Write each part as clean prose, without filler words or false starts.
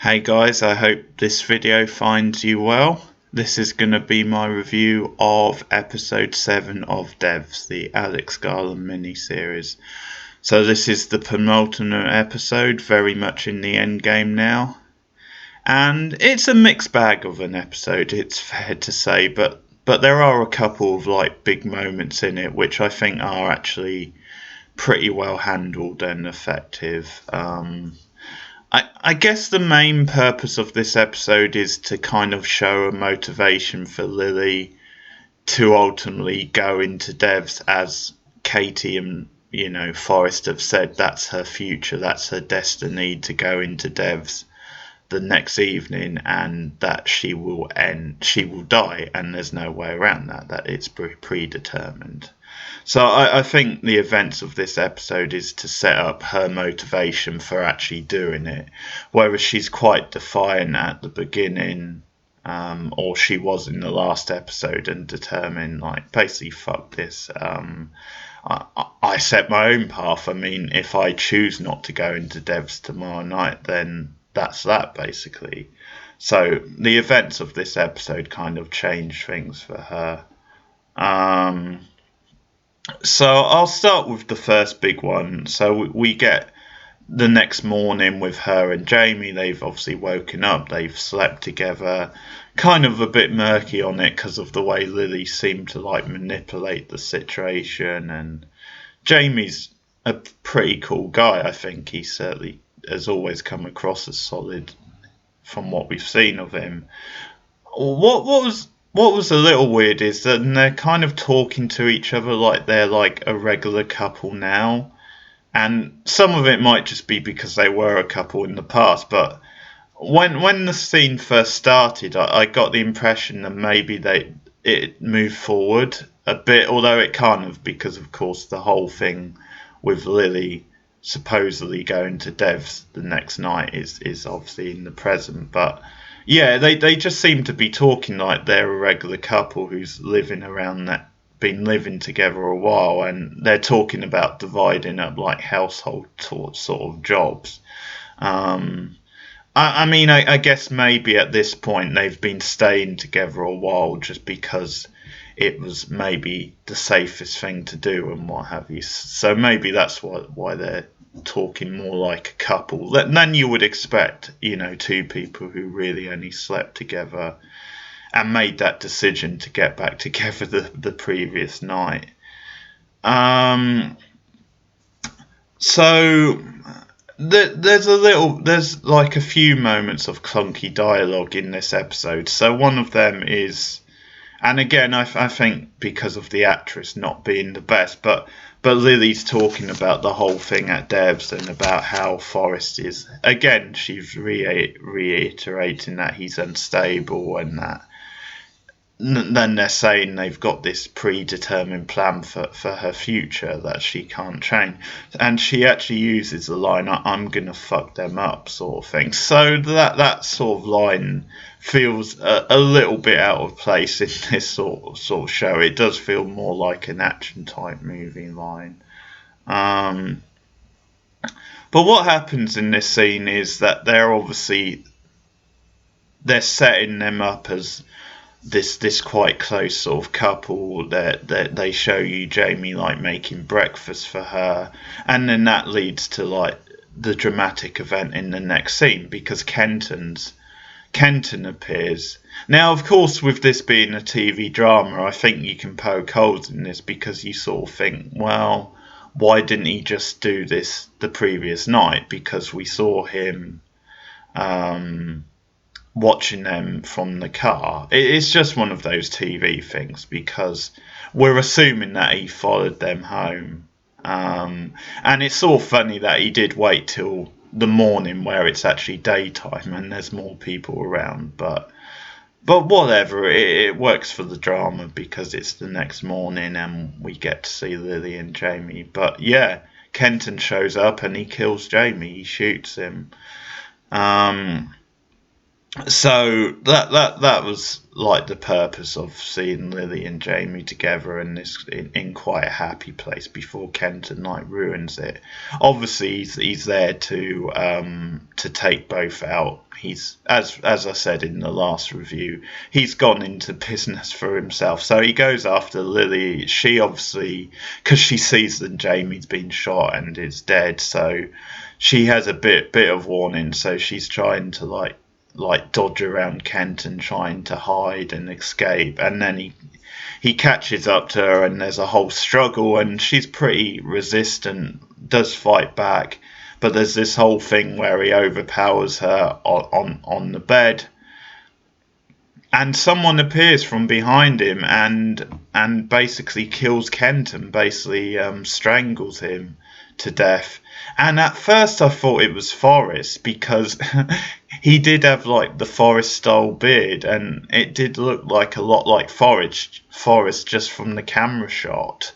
Hey guys, I hope this video finds you well. This is going to be my review of episode 7 of Devs, the Alex Garland miniseries. So this is the penultimate episode, very much in the end game now. And it's a mixed bag of an episode, it's fair to say, but there are a couple of big moments in it which I think are actually pretty well handled and effective. I guess the main purpose of this episode is to kind of show a motivation for Lily to ultimately go into devs, as Katie and Forrest have said that's her future, that's her destiny, to go into devs the next evening, and that she will die, and there's no way around that it's predetermined. So I think the events of this episode is to set up her motivation for actually doing it, whereas she's quite defiant at the beginning, or she was in the last episode, and determined, basically, fuck this. I set my own path. I mean, if I choose not to go into devs tomorrow night, then that's that, basically. So the events of this episode kind of changed things for her. So I'll start with the first big one. So we get the next morning with her and Jamie. They've obviously woken up. They've slept together. Kind of a bit murky on it because of the way Lily seemed to manipulate the situation. And Jamie's a pretty cool guy. I think he certainly has always come across as solid from what we've seen of him. What was a little weird is that they're kind of talking to each other like they're like a regular couple now. And some of it might just be because they were a couple in the past, but when the scene first started, I got the impression that maybe it moved forward a bit, although it can't have, because of course the whole thing with Lily supposedly going to devs the next night is obviously in the present. But yeah, they just seem to be talking like they're a regular couple who's living around that, been living together a while, and they're talking about dividing up household sort of jobs. I mean, I guess maybe at this point they've been staying together a while just because it was maybe the safest thing to do and what have you. So maybe that's why they're talking more like a couple than you would expect, two people who really only slept together and made that decision to get back together the previous night. So there's a few moments of clunky dialogue in this episode. So one of them is, and again, I think because of the actress not being the best, but Lily's talking about the whole thing at Devs and about how Forrest is, again, she's reiterating that he's unstable, and that then they're saying they've got this predetermined plan for her future that she can't change. And she actually uses the line, I'm going to fuck them up, sort of thing. So that sort of line feels a little bit out of place in this sort of show. It does feel more like an action type movie line. But what happens in this scene is that they're setting them up as this quite close sort of couple. That they show you Jamie making breakfast for her, and then that leads to the dramatic event in the next scene, because Kenton appears. Now, of course, with this being a TV drama, I think you can poke holes in this, because you sort of think, well, why didn't he just do this the previous night? Because we saw him watching them from the car. It's just one of those TV things, because we're assuming that he followed them home. And it's sort of funny that he did wait till the morning where it's actually daytime and there's more people around. But whatever, it works for the drama because it's the next morning and we get to see Lily and Jamie. But yeah, Kenton shows up and he kills Jamie. He shoots him. So that was like the purpose of seeing Lily and Jamie together in this in quite a happy place before Kenton like ruins it. Obviously, he's there to take both out. He's as I said in the last review, he's gone into business for himself. So he goes after Lily. She obviously, because she sees that Jamie's been shot and is dead, so she has a bit of warning. So she's trying to like dodge around Kent and trying to hide and escape, and then he catches up to her and there's a whole struggle, and she's pretty resistant, does fight back, but there's this whole thing where he overpowers her on the bed, and someone appears from behind him and basically kills Kent and basically strangles him to death. And at first I thought it was Forrest because he did have like the Forrest style beard, and it did look like a lot like Forrest just from the camera shot.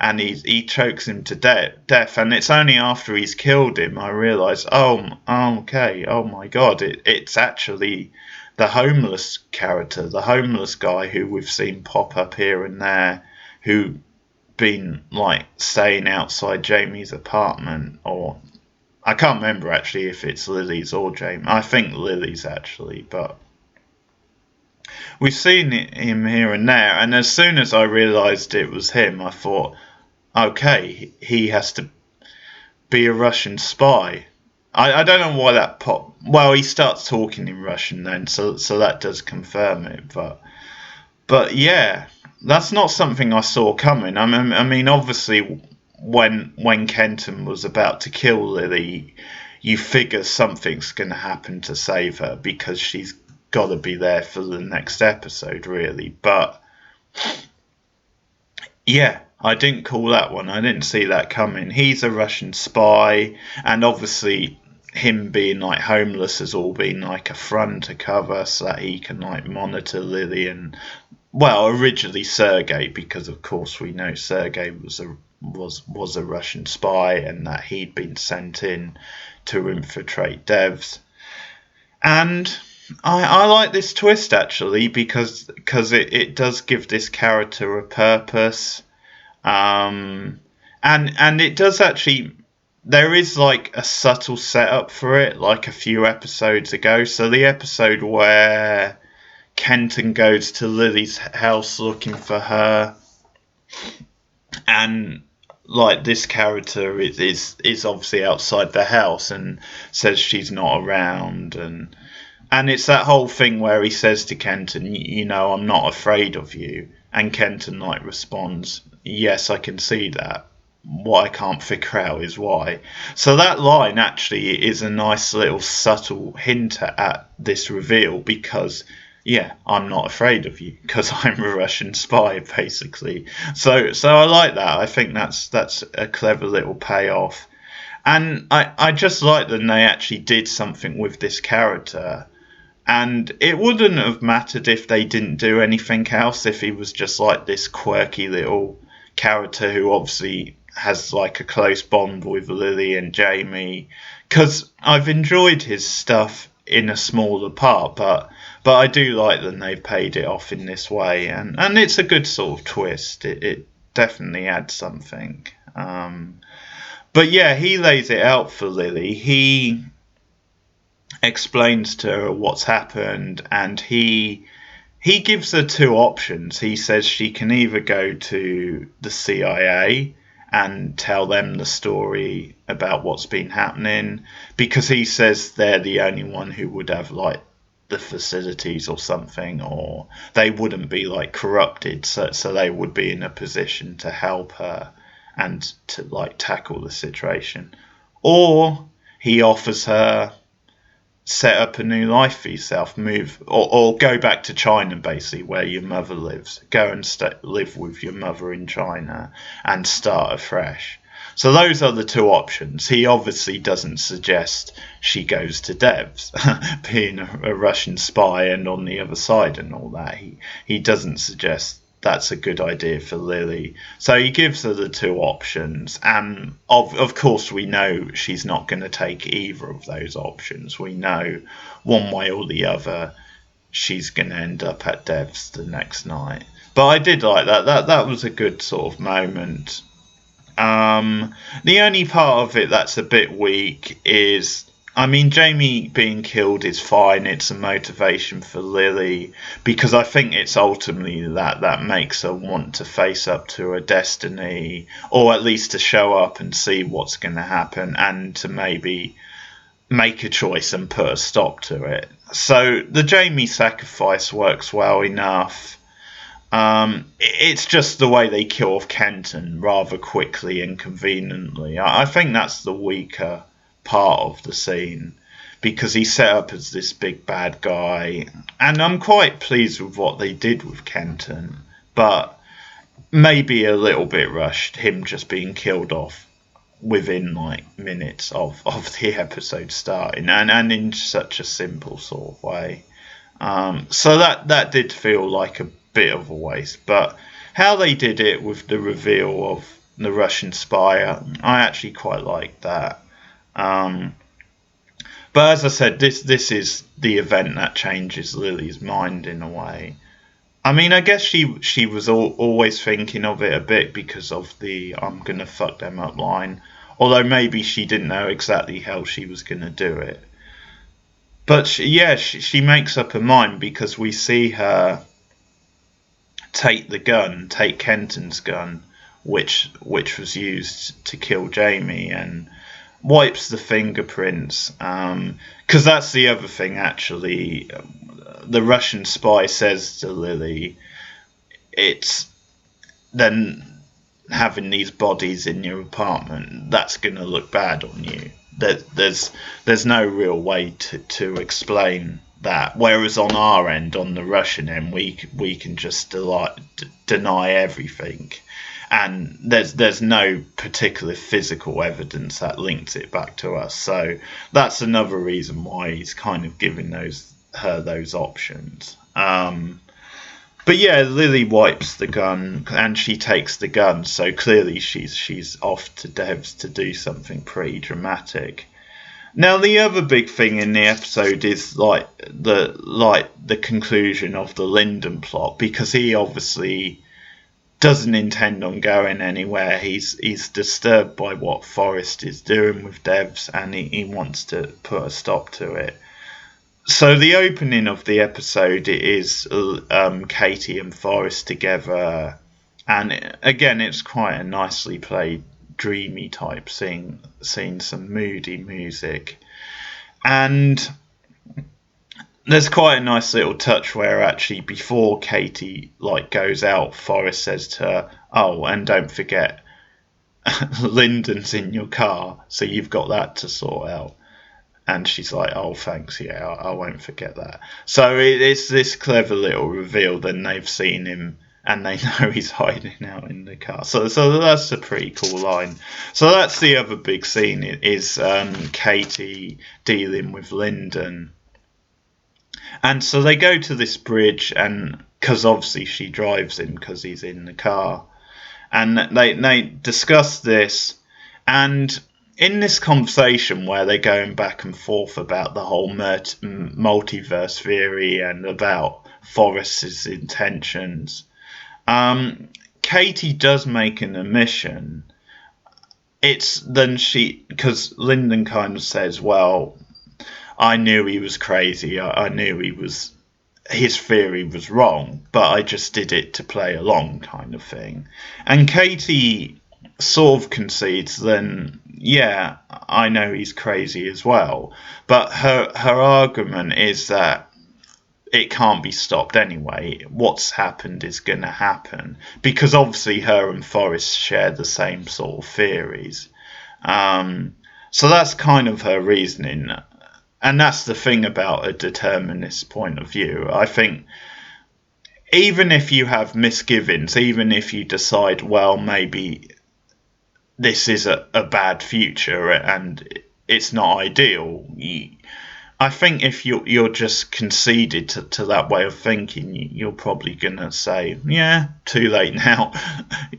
And he chokes him to death, and it's only after he's killed him I realise, oh, okay, oh my god, it's actually the homeless character, the homeless guy who we've seen pop up here and there, who been like staying outside Jamie's apartment, or I can't remember actually if it's Lily's or Jamie. I think Lily's actually, but we've seen him here and there. And as soon as I realised it was him, I thought, okay, he has to be a Russian spy. I don't know why that pop. Well, he starts talking in Russian then, so that does confirm it. But yeah, that's not something I saw coming. I mean, obviously, when Kenton was about to kill Lily, you figure something's going to happen to save her because she's got to be there for the next episode, really. But yeah, I didn't call that one. I didn't see that coming. He's a Russian spy, and obviously him being like homeless has all been like a front to cover so that he can like monitor Lily and, well, originally Sergei, because of course we know Sergei was a Russian spy and that he'd been sent in to infiltrate devs. And I like this twist actually because it does give this character a purpose, and it does actually. There is like a subtle setup for it, like a few episodes ago. So the episode where Kenton goes to Lily's house looking for her, and like this character is obviously outside the house and says she's not around, and it's that whole thing where he says to Kenton, you know, I'm not afraid of you, and Kenton like responds, yes, I can see that. What I can't figure out is why. So that line actually is a nice little subtle hint at this reveal because, yeah, I'm not afraid of you because I'm a Russian spy, basically. So I like that. I think that's a clever little payoff, and I just like that they actually did something with this character. And it wouldn't have mattered if they didn't do anything else, if he was just like this quirky little character who obviously has like a close bond with Lily and Jamie, because I've enjoyed his stuff in a smaller part, but I do like that they've paid it off in this way, and it's a good sort of twist. It definitely adds something. But yeah, he lays it out for Lily. He explains to her what's happened, and he gives her two options. He says she can either go to the CIA and tell them the story about what's been happening, because he says they're the only one who would have like the facilities or something, or they wouldn't be like corrupted, so they would be in a position to help her and to like tackle the situation. Or he offers her set up a new life for yourself, move or go back to China, basically where your mother lives, go and live with your mother in China and start afresh. So those are the two options. He obviously doesn't suggest she goes to devs, being a Russian spy and on the other side and all that. He doesn't suggest that's a good idea for Lily. So he gives her the two options, and of course we know she's not going to take either of those options. We know one way or the other she's going to end up at Dev's the next night. But I did like that. That was a good sort of moment. The only part of it that's a bit weak is, I mean, Jamie being killed is fine. It's a motivation for Lily, because I think it's ultimately that makes her want to face up to her destiny, or at least to show up and see what's going to happen, and to maybe make a choice and put a stop to it. So the Jamie sacrifice works well enough. It's just the way they kill off Kenton rather quickly and conveniently. I think that's the weaker part of the scene, because he's set up as this big bad guy, and I'm quite pleased with what they did with Kenton, but maybe a little bit rushed, him just being killed off within like minutes of the episode starting, and in such a simple sort of way. So that did feel like a bit of a waste, but how they did it with the reveal of the Russian spy, I actually quite liked that. But as I said, this is the event that changes Lily's mind in a way. I mean, I guess she was always thinking of it a bit because of the "I'm gonna fuck them up" line, although maybe she didn't know exactly how she was gonna do it. But she makes up her mind, because we see her take Kenton's gun, which was used to kill Jamie, and wipes the fingerprints. Because that's the other thing, actually. The Russian spy says to Lily, it's then having these bodies in your apartment, that's going to look bad on you. There's no real way to explain that. Whereas on our end, on the Russian end, we can just deny everything, and there's no particular physical evidence that links it back to us. So that's another reason why he's kind of giving her those options. But yeah, Lily wipes the gun and she takes the gun, so clearly she's off to Dev's to do something pretty dramatic. Now the other big thing in the episode is like the conclusion of the Lyndon plot, because he obviously doesn't intend on going anywhere. He's disturbed by what Forrest is doing with Devs, and he wants to put a stop to it. So the opening of the episode is Katie and Forrest together, and again it's quite a nicely played, dreamy type scene, some moody music, and there's quite a nice little touch where actually before Katie goes out, Forrest says to her, "Oh, and don't forget, Lyndon's in your car, so you've got that to sort out." And she's like, "Oh, thanks, yeah, I won't forget that." So it's this clever little reveal. Then they've seen him and they know he's hiding out in the car. So that's a pretty cool line. So that's the other big scene, is Katie dealing with Lyndon. And so they go to this bridge, and because obviously she drives him because he's in the car. And they discuss this, and in this conversation where they're going back and forth about the whole multiverse theory and about Forrest's intentions, Katie does make an admission. It's then because Lyndon kind of says, "Well, I knew he was crazy. I knew his theory was wrong, but I just did it to play along," kind of thing. And Katie sort of concedes, then, yeah, I know he's crazy as well. But her argument is that it can't be stopped anyway. What's happened is going to happen, because obviously her and Forrest share the same sort of theories. So that's kind of her reasoning. And that's the thing about a determinist point of view. I think even if you have misgivings, even if you decide, well, maybe this is a bad future and it's not ideal, I think if you're just conceded to that way of thinking, you're probably gonna say, yeah, too late now.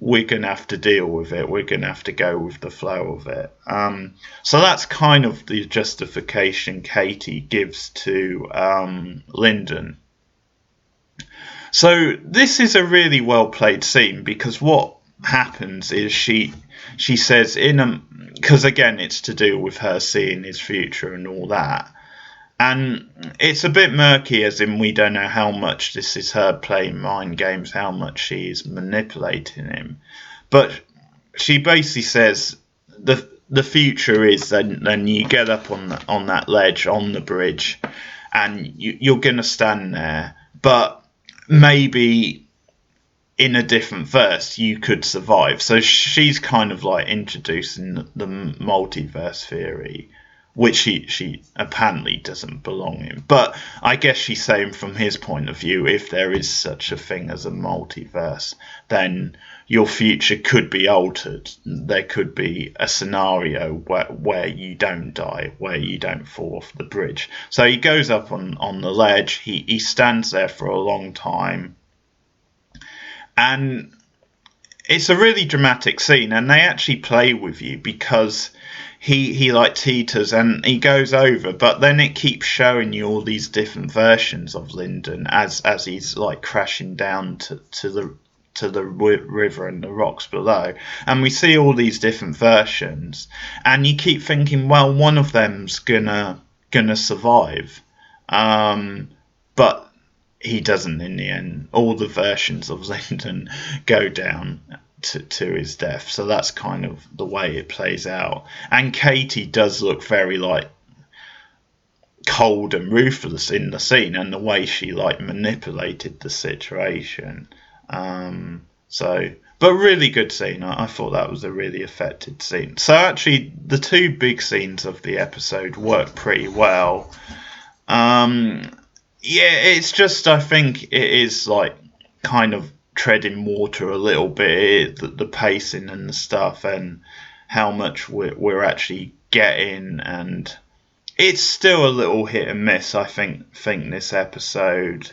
We're gonna have to deal with it. We're gonna have to go with the flow of it. So that's kind of the justification Katie gives to Lyndon. So this is a really well played scene, because what happens is she says because again it's to do with her seeing his future and all that. And it's a bit murky, as in we don't know how much this is her playing mind games, how much she is manipulating him. But she basically says the future is then you get up on that ledge on the bridge, and you're gonna stand there, but maybe in a different verse you could survive. So she's kind of like introducing the multiverse theory, which she apparently doesn't belong in. But I guess she's saying from his point of view, if there is such a thing as a multiverse, then your future could be altered. There could be a scenario where you don't die, where you don't fall off the bridge. So he goes up on the ledge, he stands there for a long time, and it's a really dramatic scene, and they actually play with you, because he like teeters and he goes over, but then it keeps showing you all these different versions of Lyndon as he's like crashing down to the river and the rocks below, and we see all these different versions, and you keep thinking, well, one of them's gonna survive, but he doesn't in the end. All the versions of Lyndon go down to his death. So that's kind of the way it plays out. And Katie does look very like cold and ruthless in the scene, and the way she like manipulated the situation. But really good scene. I thought that was a really effective scene. So actually, the two big scenes of the episode work pretty well. Yeah, it's just, I think it is like kind of treading water a little bit, the pacing and the stuff, and how much we're actually getting, and it's still a little hit and miss. I think this episode.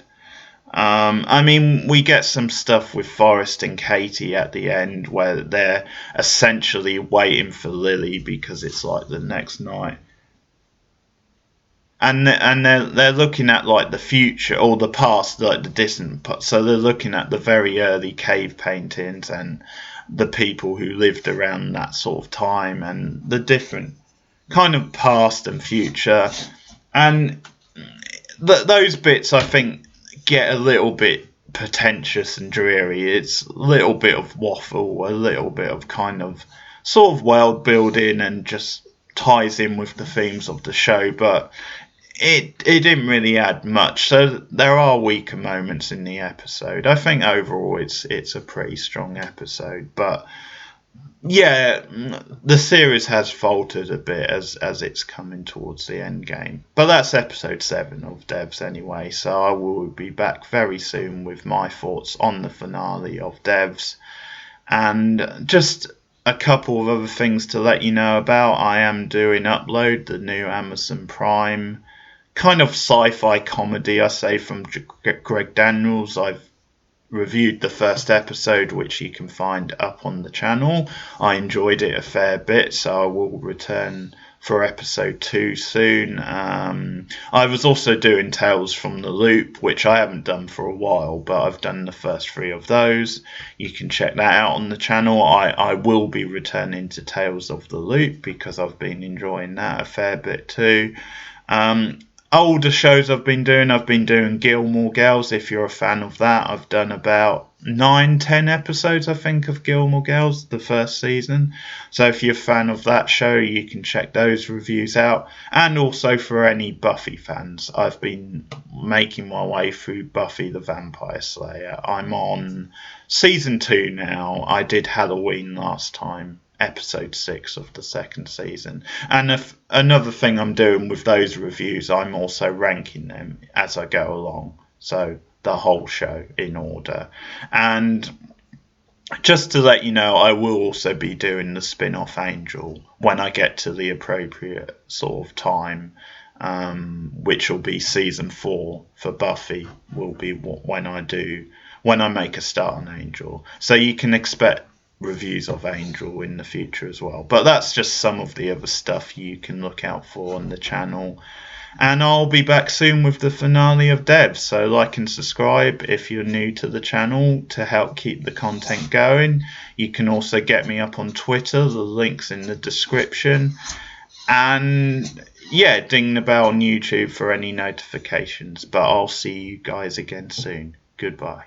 I mean, we get some stuff with Forrest and Katie at the end where they're essentially waiting for Lily because it's like the next night. And they're looking at like the future or the past, like the distant. So they're looking at the very early cave paintings and the people who lived around that sort of time, and the different kind of past and future. And those bits, I think, get a little bit pretentious and dreary. It's a little bit of waffle, a little bit of kind of sort of world building, and just ties in with the themes of the show, but it didn't really add much. So there are weaker moments in the episode. I think overall it's a pretty strong episode, but yeah, the series has faltered a bit as it's coming towards the end game. But that's episode 7 of Devs anyway, so I will be back very soon with my thoughts on the finale of Devs. And just a couple of other things to let you know about. I am doing Upload, the new Amazon Prime kind of sci-fi comedy, I say, from Greg Daniels. I've reviewed the first episode, which you can find up on the channel. I enjoyed it a fair bit, so I will return for episode 2 soon. I was also doing Tales from the Loop, which I haven't done for a while, but I've done the first 3 of those. You can check that out on the channel. I will be returning to Tales of the Loop because I've been enjoying that a fair bit too. Older shows I've been doing Gilmore Girls. If you're a fan of that, I've done about 9-10 episodes, I think, of Gilmore Girls, the first season. So if you're a fan of that show, you can check those reviews out. And also for any Buffy fans, I've been making my way through Buffy the Vampire Slayer. I'm on season 2 now. I did Halloween last time, episode 6 of the second season. And another thing I'm doing with those reviews, I'm also ranking them as I go along, so the whole show in order. And just to let you know, I will also be doing the spin-off Angel when I get to the appropriate sort of time. which will be season 4 for Buffy, will be when I make a start on Angel. So you can expect reviews of Angel in the future as well. But that's just some of the other stuff you can look out for on the channel. And I'll be back soon with the finale of Devs. So like and subscribe if you're new to the channel to help keep the content going. You can also get me up on Twitter. The link's in the description. And yeah, ding the bell on YouTube for any notifications. But I'll see you guys again soon. Goodbye.